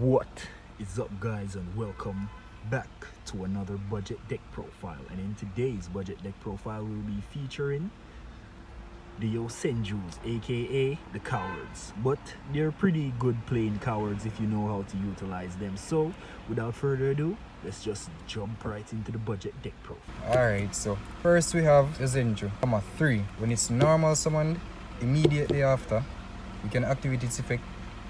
What is up, guys, and welcome back to another budget deck profile. And in today's budget deck profile, we'll be featuring the Yosenjus, aka the cowards, but they're pretty good playing cowards if you know how to utilize them. So without further ado, let's just jump right into the budget deck profile. Alright, so first we have Yosenju, 3. When it's normal summoned, immediately after, you can activate its effect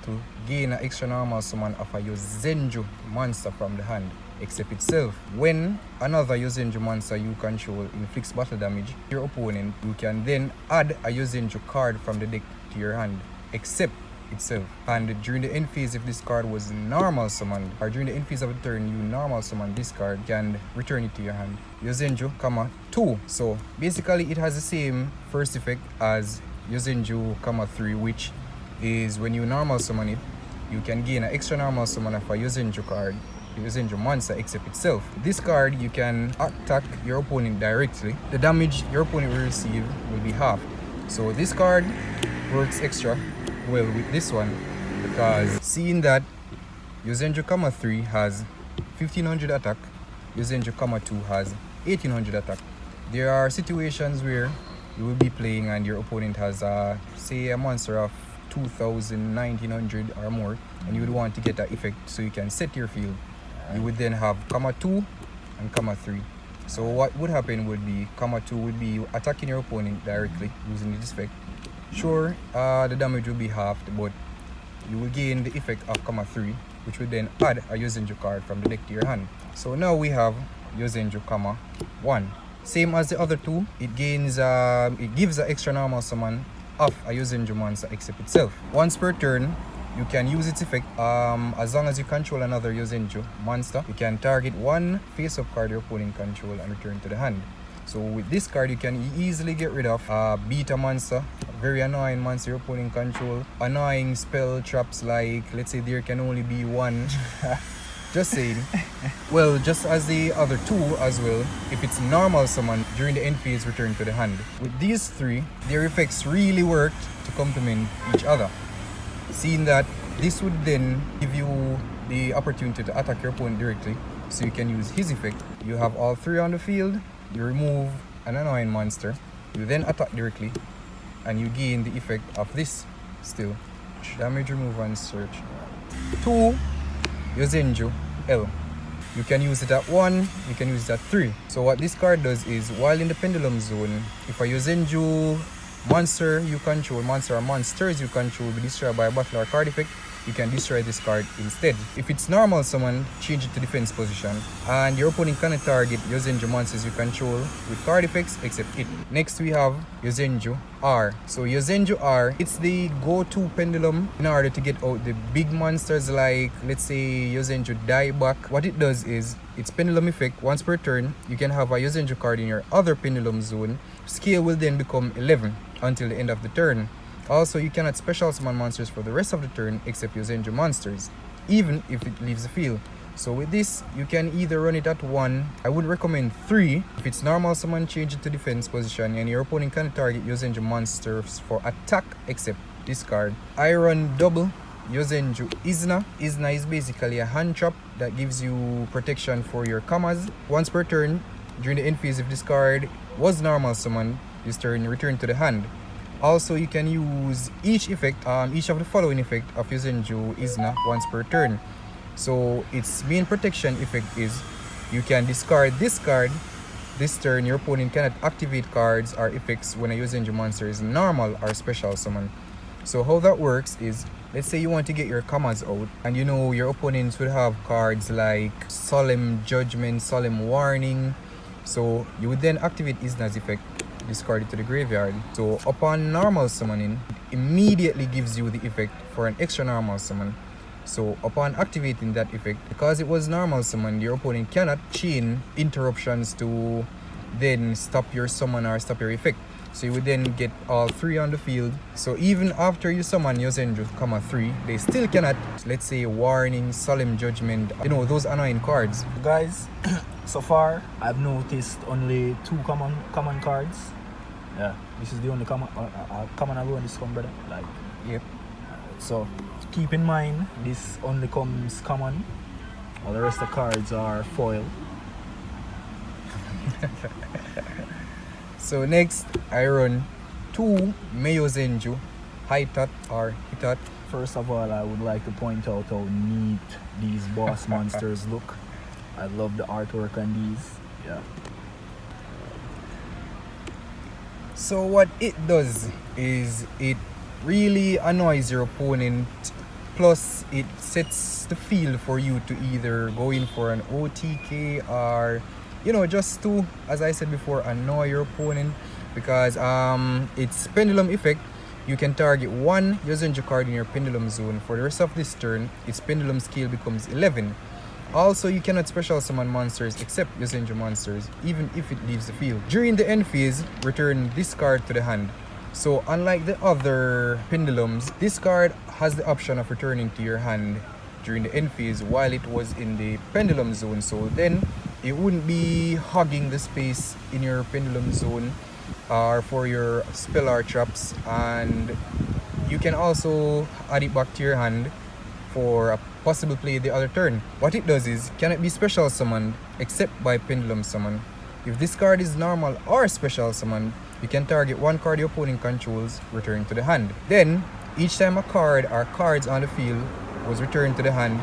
to gain an extra normal summon of a Yosenju monster from the hand, except itself. When another Yosenju monster you control inflicts battle damage to your opponent, you can then add a Yosenju card from the deck to your hand, except itself. And during the end phase, if this card was normal summoned, or during the end phase of the turn you normal summon this card, you can return it to your hand. Yosenju, 2. So basically it has the same first effect as Yosenju, 3, which is when you normal summon it, you can gain an extra normal summon of a Yosenju card, Yosenju monster, except itself. This card, you can attack your opponent directly. The damage your opponent will receive will be half. So this card works extra well with this one, because seeing that Yosenju, 3 has 1500 attack, Yosenju, 2 has 1800 attack. There are situations where you will be playing and your opponent has say a monster of 2000, 1900 or more, and you would want to get that effect so you can set your field. You would then have 2 and 3. So what would happen would be 2 would be attacking your opponent directly using this effect. Sure, the damage will be halved, but you will gain the effect of 3, which would then add a Yosenju card from the deck to your hand. So now we have Yosenju, 1. Same as the other two, it gains it gives an extra normal summon of a Yosenju monster except itself. Once per turn, you can use its effect as long as you control another Yosenju monster. You can target one face-up card your opponent control and return to the hand. So with this card, you can easily get rid of beta monster, a very annoying monster your opponent control, annoying spell traps like, let's say there can only be one. Just saying. Well, just as the other two as well, if it's normal summon during the end phase, return to the hand. With these three, their effects really worked to complement each other. Seeing that this would then give you the opportunity to attack your opponent directly, so you can use his effect. You have all three on the field, you remove an annoying monster, you then attack directly, and you gain the effect of this still. Damage removal and search. 2. Yosenju L. You can use it at 1, you can use it at 3. So what this card does is, while in the pendulum zone, if a Yosenju monster you control, monster or monsters you control will be destroyed by a battle or card effect, you can destroy this card instead. If it's normal summon, change it to defense position, and your opponent cannot target Yosenju monsters you control with card effects except it. Next we have Yosenju R. So Yosenju R, it's the go-to pendulum in order to get out the big monsters like, let's say, Yosenju Dieback. What it does is, its pendulum effect, once per turn, you can have a Yosenju card in your other pendulum zone. Scale will then become 11 until the end of the turn. Also, you cannot special summon monsters for the rest of the turn except Yosenju monsters, even if it leaves the field. So with this, you can either run it at 1, I would recommend 3. If it's normal summon, change it to defense position, and your opponent can target Yosenju monsters for attack except this card. I run double Yosenju Izna. Izna is basically a hand trap that gives you protection for your commas. Once per turn, during the end phase, if this card was normal summon, this turn return to the hand. Also, you can use each effect, each of the following effect of Yosenju Izna once per turn. So its main protection effect is, you can discard this card this turn. Your opponent cannot activate cards or effects when a Yosenju monster is normal or special summon. So how that works is, let's say you want to get your commas out, and you know your opponents would have cards like Solemn Judgment, Solemn Warning. So you would then activate Izna's effect, discard it to the graveyard. So upon normal summoning, it immediately gives you the effect for an extra normal summon. So upon activating that effect, because it was normal summon, your opponent cannot chain interruptions to then stop your summon or stop your effect. So you would then get all three on the field. So even after you summon Yosenju, 3, they still cannot, let's say, Warning, Solemn Judgment, you know, those annoying cards. Guys, so far I've noticed only 2 common cards. Yeah, this is the only common I run this one, brother. Like, Yep. So Keep in mind, this only comes common. All the rest of the cards are foil. So next, I run 2 Yosenju Hitot or Hitot. First of all, I would like to point out how neat these boss monsters look. I love the artwork on these. Yeah. So what it does is it really annoys your opponent, plus it sets the field for you to either go in for an OTK or, you know, just to, as I said before, annoy your opponent, because its pendulum effect, you can target 1 Yosenju card in your pendulum zone. For the rest of this turn, its pendulum scale becomes 11. Also, you cannot special summon monsters except Yosenju monsters, even if it leaves the field. During the end phase, return this card to the hand. So unlike the other pendulums, this card has the option of returning to your hand during the end phase while it was in the pendulum zone. So then it wouldn't be hogging the space in your pendulum zone or for your spell or traps, and you can also add it back to your hand for a possible play the other turn. What it does is cannot be special summoned except by pendulum summon. If this card is normal or special summoned, you can target 1 card your opponent controls, return to the hand. Then, each time a card or cards on the field was returned to the hand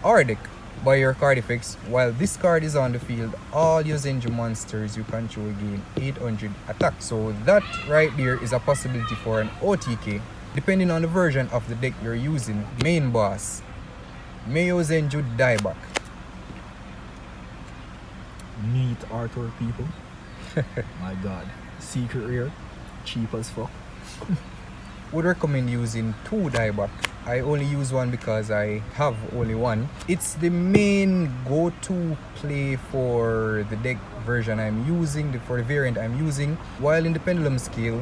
or deck by your card effects, while this card is on the field, all Yosenju monsters you control gain 800 attack. So that right there is a possibility for an OTK, depending on the version of the deck you're using. Main boss, Yosenju Deck. Neat artwork, people. My god. Secret rare. Cheap as fuck. Would recommend using 2 dieback. I only use one because I have only one. It's the main go-to play for the deck version I'm using, for the variant I'm using. While in the pendulum scale,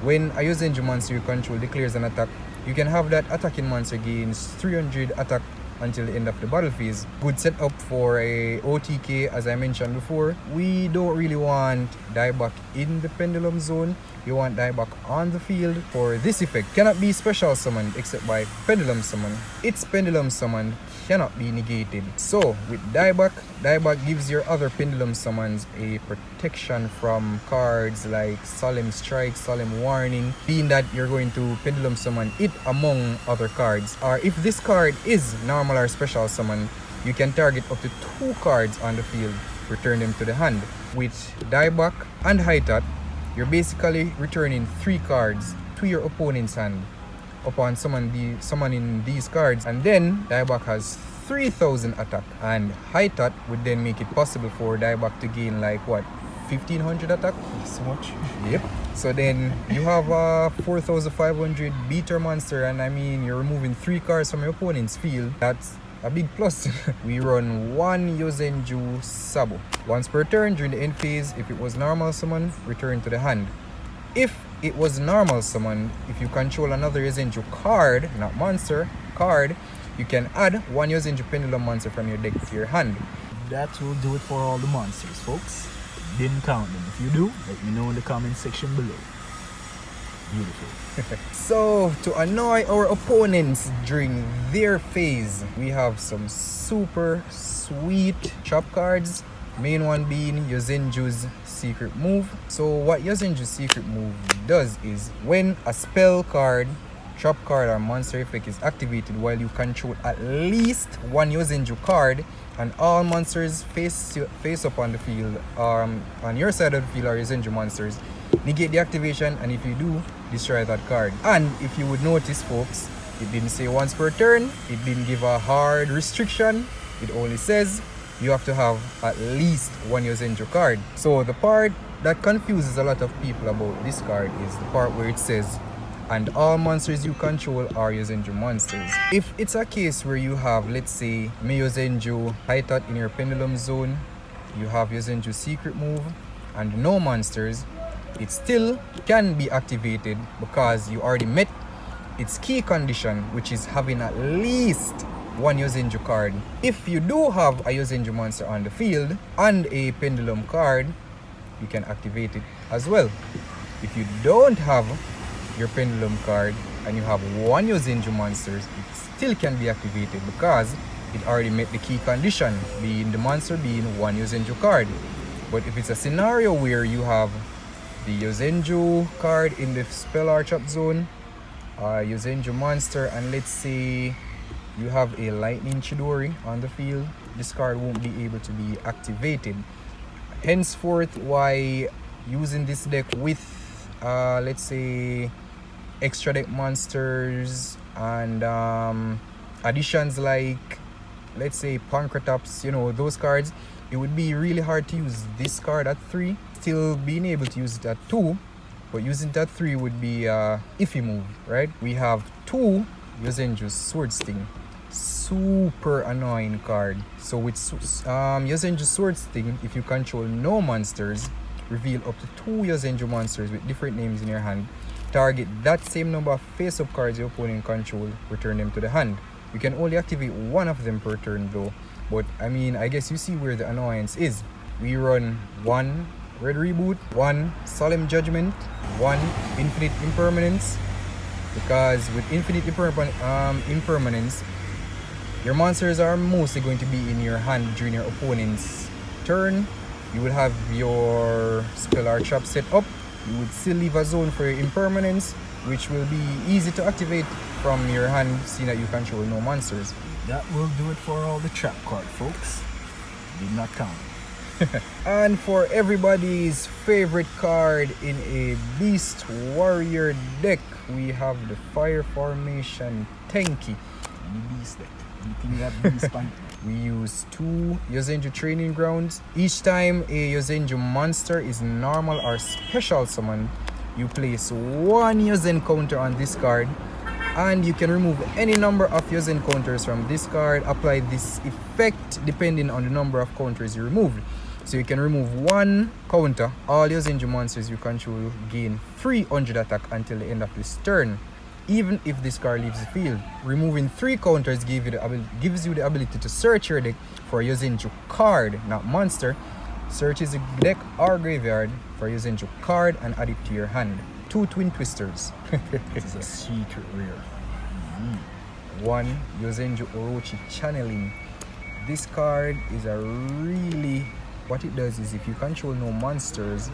when a Yosenju monster you control declares an attack, you can have that attacking monster gains 300 attack until the end of the battle phase. Good setup for a OTK, as I mentioned before. We don't really want dieback in the pendulum zone. You want dieback on the field for this effect. Cannot be special summoned except by pendulum summon. Its pendulum summon cannot be negated. So with dieback gives your other pendulum summons a protection from cards like Solemn Strike, Solemn Warning, being that you're going to pendulum summon it among other cards. Or if this card is normal or special summon, you can target up to 2 cards on the field, return them to the hand. With dieback and Hitot, you're basically returning 3 cards to your opponent's hand upon summoning these cards, and then dieback has 3000 attack, and Hitot would then make it possible for dieback to gain like what, 1500 attack? So much. Yep. So then you have a 4500 beater monster, and I mean you're removing 3 cards from your opponent's field. That's a big plus. We run 1 Yosenju Sabo. Once per turn during the end phase, if it was normal summon, return to the hand. If it was normal summon, if you control another Yosenju card, not monster, card, you can add 1 Yosenju pendulum monster from your deck to your hand. That will do it for all the monsters, folks. Didn't count them. If you do, let me know in the comment section below. Beautiful. So, to annoy our opponents during their phase, we have some super sweet trap cards. Main one being Yosenju's secret move. So what Yosenju's secret move does is when a spell card, trap card or monster effect is activated while you control at least 1 Yosenju card, and all monsters face up on the field, on your side of the field are Yosenju monsters, negate the activation, and if you do, destroy that card. And if you would notice, folks, it didn't say once per turn, it didn't give a hard restriction, it only says you have to have at least 1 Yosenju card. So the part that confuses a lot of people about this card is the part where it says, and all monsters you control are Yosenju monsters. If it's a case where you have, let's say, Yosenju Hitot in your pendulum zone, you have Yosenju secret move, and no monsters, it still can be activated because you already met its key condition, which is having at least 1 Yosenju card. If you do have a Yosenju monster on the field and a pendulum card, you can activate it as well. If you don't have your pendulum card and you have one Yosenju monster, it still can be activated because it already met the key condition, being the monster being one Yosenju card. But if it's a scenario where you have the Yosenju card in the spell or trap zone, Yosenju monster, and let's say you have a lightning Chidori on the field, this card won't be able to be activated. Henceforth, why using this deck with let's say extra deck monsters and additions like, let's say, Pancratops, those cards, it would be really hard to use this card at 3, still being able to use it at 2, but using it at 3 would be iffy move, right? We have 2 Yosenju Sword Sting, super annoying card. So with Yosenju Sword Sting, if you control no monsters, reveal up to 2 Yosenju monsters with different names in your hand, target that same number of face-up cards your opponent control, return them to the hand. You can only activate one of them per turn though, but I guess you see where the annoyance is. We run 1 Red Reboot, 1 Solemn Judgment, 1 Infinite Impermanence, because with Infinite Impermanence, your monsters are mostly going to be in your hand during your opponent's turn. You will have your spell or trap set up. You would still leave a zone for your impermanence, which will be easy to activate from your hand, seeing that you control no monsters. That will do it for all the trap card, folks. Did not count. And for everybody's favorite card in a Beast Warrior deck, we have the Fire Formation Tenki. Any beast deck. Anything that beast pan. We use 2 Yosenju Training Grounds. Each time a Yosenju monster is normal or special summoned, you place 1 Yosen counter on this card, and you can remove any number of Yosen counters from this card. Apply this effect depending on the number of counters you removed. So you can remove 1 counter. All Yosenju monsters you control gain 300 attack until the end of this turn, even if this card leaves the field. Removing 3 counters gives you the ability to search your deck for a Yosenju card, not monster. Searches the deck or graveyard for a Yosenju card and add it to your hand. 2 Twin Twisters. This is a secret rare. 1 Yosenju Orochi Channeling. This card is a really... What it does is, if you control no monsters,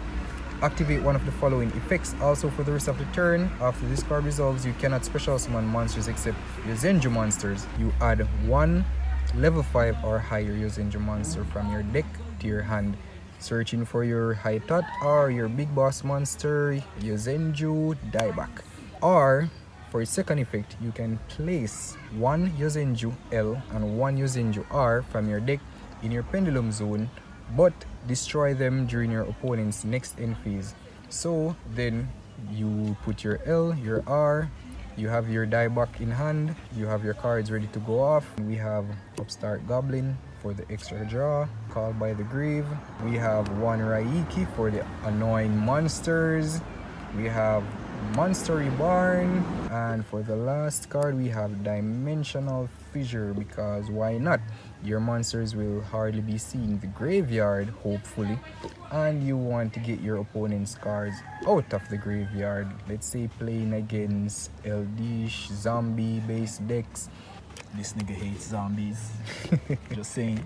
activate one of the following effects. Also, for the rest of the turn, after this card resolves, you cannot special summon monsters except Yosenju monsters. You add 1 level 5 or higher Yosenju monster from your deck to your hand, searching for your High Tot or your Big Boss monster, Yosenju Dieback. Or, for a second effect, you can place 1 Yosenju L and 1 Yosenju R from your deck in your Pendulum Zone, but destroy them during your opponent's next end phase. So then you put your L, your R, you have your dieback in hand, you have your cards ready to go off. We have Upstart Goblin for the extra draw, Called by the Grave. We have 1 Raiki for the annoying monsters. We have Monstery Barn, and for the last card we have Dimensional Fissure, because why not? Your monsters will hardly be seeing the graveyard, hopefully, and you want to get your opponent's cards out of the graveyard. Let's say playing against Eldish zombie based decks. This nigga hates zombies. Just saying.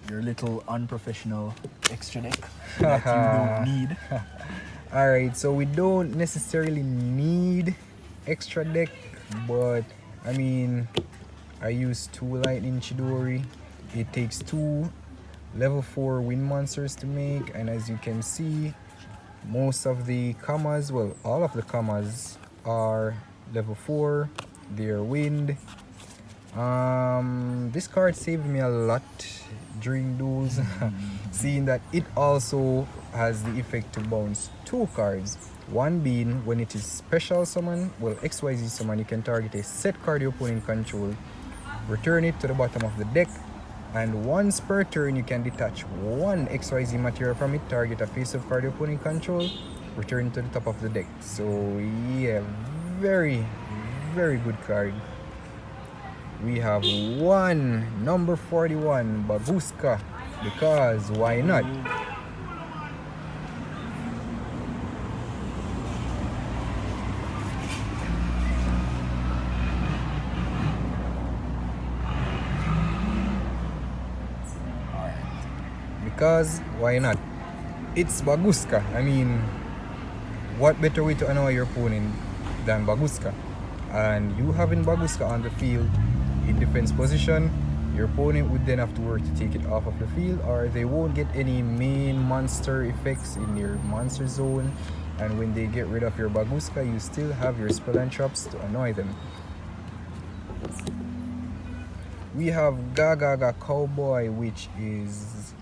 Your little unprofessional extra deck that you don't need. Alright, so we don't necessarily need extra deck, but I mean, I use 2 Lightning Chidori. It takes 2 level 4 wind monsters to make, and as you can see, most of the commas, well, all of the commas are level 4. They're wind. This card saved me a lot during duels, seeing that it also has the effect to bounce 2 cards. One being, when it is special summon, well, XYZ summon, you can target a set card your opponent control, return it to the bottom of the deck, and once per turn you can detach 1 XYZ material from it, target a face-up card your opponent control, return it to the top of the deck. So yeah, very, very good card. We have 1 number 41 Babuska, because why not? Because why not? It's Baguska. I mean, what better way to annoy your opponent than Baguska? And you having Baguska on the field in defense position, your opponent would then have to work to take it off of the field, or they won't get any main monster effects in your monster zone. And when they get rid of your Baguska, you still have your spell and traps to annoy them. We have Gaga Cowboy, which is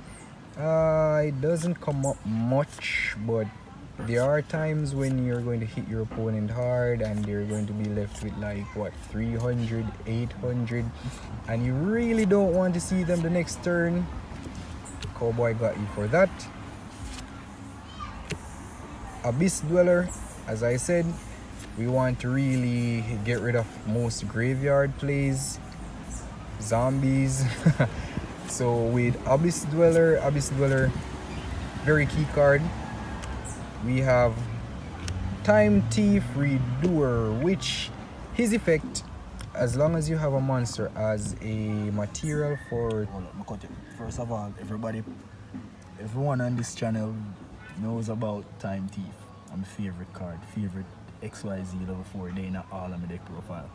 it doesn't come up much, but there are times when you're going to hit your opponent hard and you're going to be left with like what, 300, 800, and you really don't want to see them the next turn. Cowboy got you for that. Abyss Dweller, as I said, we want to really get rid of most graveyard plays, zombies. So with Abyss Dweller, very key card. We have Time Thief Redoer, which his effect, as long as you have a monster as a material for... First of all, everyone on this channel knows about Time Thief. I'm favorite card, favorite XYZ level 4 day in all of my deck profile.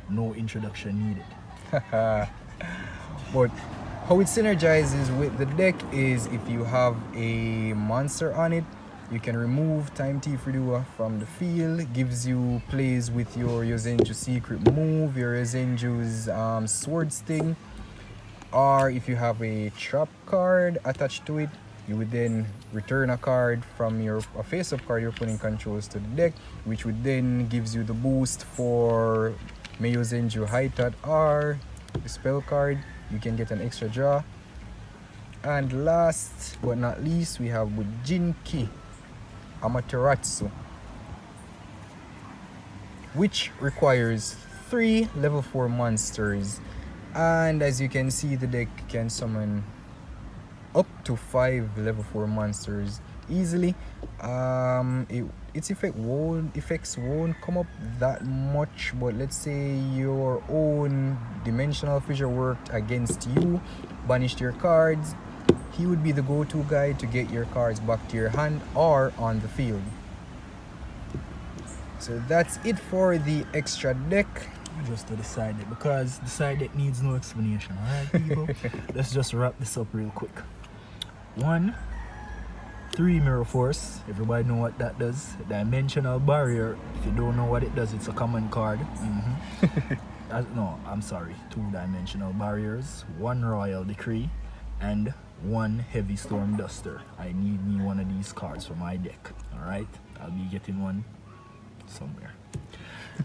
No introduction needed. But how it synergizes with the deck is if you have a monster on it, you can remove Time Thief Redoer from the field. Gives you plays with your Yosenju secret move, your Yosenju's sword sting. Or if you have a trap card attached to it, you would then return a card from a face-up card your opponent controls to the deck, which would then gives you the boost for Yosenju Haitat or the spell card. You can get an extra draw. And last but not least, we have Bujinki Amaterasu, which requires 3 level 4 monsters, and as you can see, the deck can summon up to 5 level 4 monsters easily. Its effects won't come up that much, but let's say your own dimensional fissure worked against you, banished your cards, he would be the go-to guy to get your cards back to your hand or on the field. So that's it for the extra deck. Just to the side deck, because the side deck needs no explanation. Alright, people? Let's just wrap this up real quick. 1, 3 Mirror Force. Everybody know what that does. Dimensional Barrier. If you don't know what it does, it's a common card. No, I'm sorry. 2 Dimensional Barriers, 1 Royal Decree, and 1 Heavy Storm Duster. I need me one of these cards for my deck. Alright? I'll be getting one somewhere.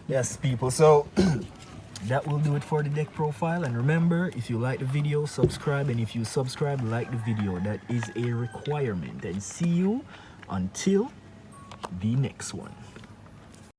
Yes, people. So that will do it for the deck profile. And remember, if you like the video, subscribe. And if you subscribe, like the video. That is a requirement. And see you until the next one.